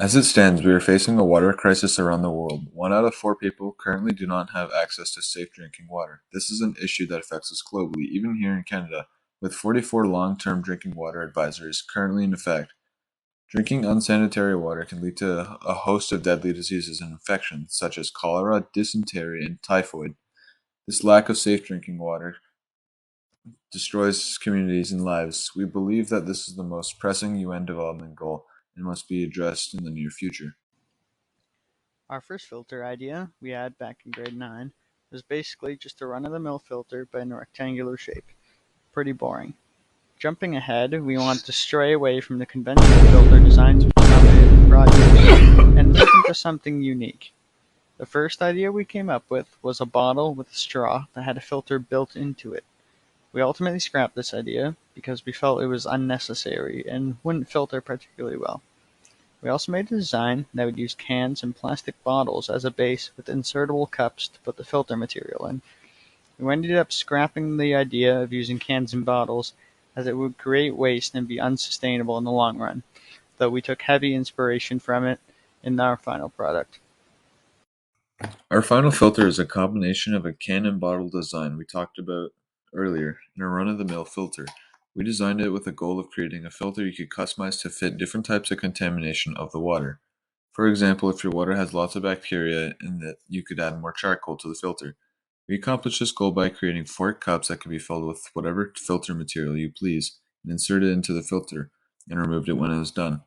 As it stands, we are facing a water crisis around the world. 1 out of 4 people currently do not have access to safe drinking water. This is an issue that affects us globally, even here in Canada, with 44 long-term drinking water advisories currently in effect. Drinking unsanitary water can lead to a host of deadly diseases and infections, such as cholera, dysentery, and typhoid. This lack of safe drinking water destroys communities and lives. We believe that this is the most pressing UN development goal and must be addressed in the near future. Our first filter idea we had back in grade 9 was basically just a run-of-the-mill filter but in a rectangular shape. Pretty boring. Jumping ahead, we want to stray away from the conventional filter designs we found in different projects and move into something unique. The first idea we came up with was a bottle with a straw that had a filter built into it. We ultimately scrapped this idea because we felt it was unnecessary and wouldn't filter particularly well. We also made a design that would use cans and plastic bottles as a base with insertable cups to put the filter material in. We ended up scrapping the idea of using cans and bottles as it would create waste and be unsustainable in the long run, though we took heavy inspiration from it in our final product. Our final filter is a combination of a can and bottle design we talked about earlier and a run-of-the-mill filter. We designed it with the goal of creating a filter you could customize to fit different types of contamination of the water. For example, if your water has lots of bacteria and that you could add more charcoal to the filter. We accomplished this goal by creating 4 cups that could be filled with whatever filter material you please and inserted into the filter and removed it when it was done.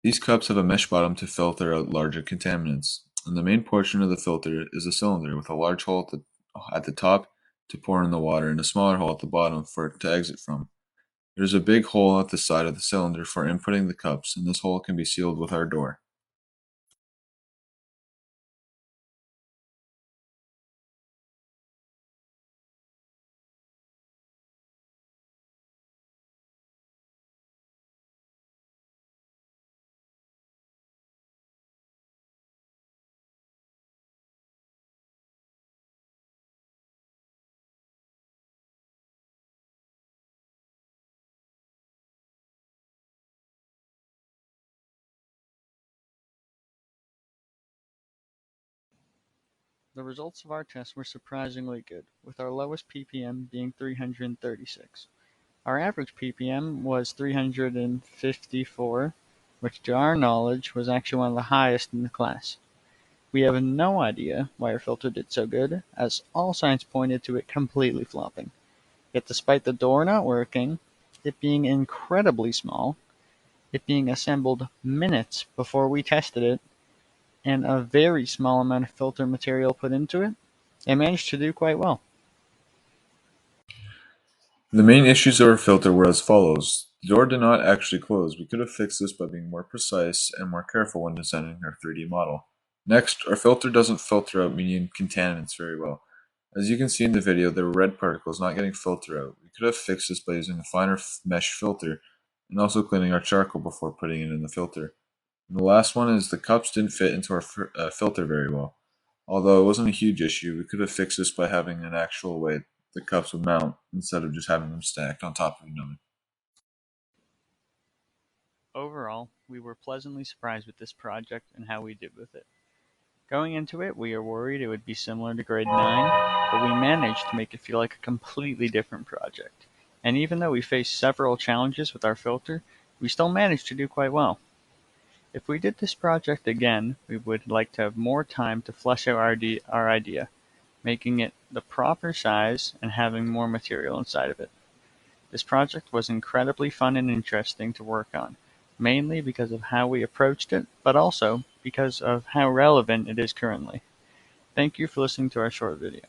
These cups have a mesh bottom to filter out larger contaminants, and the main portion of the filter is a cylinder with a large hole at the top to pour in the water and a smaller hole at the bottom for it to exit from. There's a big hole at the side of the cylinder for inputting the cups, and this hole can be sealed with our door. The results of our test were surprisingly good, with our lowest ppm being 336. Our average ppm was 354, which to our knowledge was actually one of the highest in the class. We have no idea why our filter did so good, as all signs pointed to it completely flopping. Yet despite the door not working, it being incredibly small, it being assembled minutes before we tested it, and a very small amount of filter material put into it, it managed to do quite well. The main issues of our filter were as follows. The door did not actually close. We could have fixed this by being more precise and more careful when designing our 3D model. Next, our filter doesn't filter out medium contaminants very well. As you can see in the video, there were red particles not getting filtered out. We could have fixed this by using a finer mesh filter and also cleaning our charcoal before putting it in the filter. And the last one is the cups didn't fit into our filter very well. Although it wasn't a huge issue, we could have fixed this by having an actual way the cups would mount instead of just having them stacked on top of each other. Overall, we were pleasantly surprised with this project and how we did with it. Going into it, we were worried it would be similar to grade 9, but we managed to make it feel like a completely different project. And even though we faced several challenges with our filter, we still managed to do quite well. If we did this project again, we would like to have more time to flesh out our idea, making it the proper size and having more material inside of it. This project was incredibly fun and interesting to work on, mainly because of how we approached it, but also because of how relevant it is currently. Thank you for listening to our short video.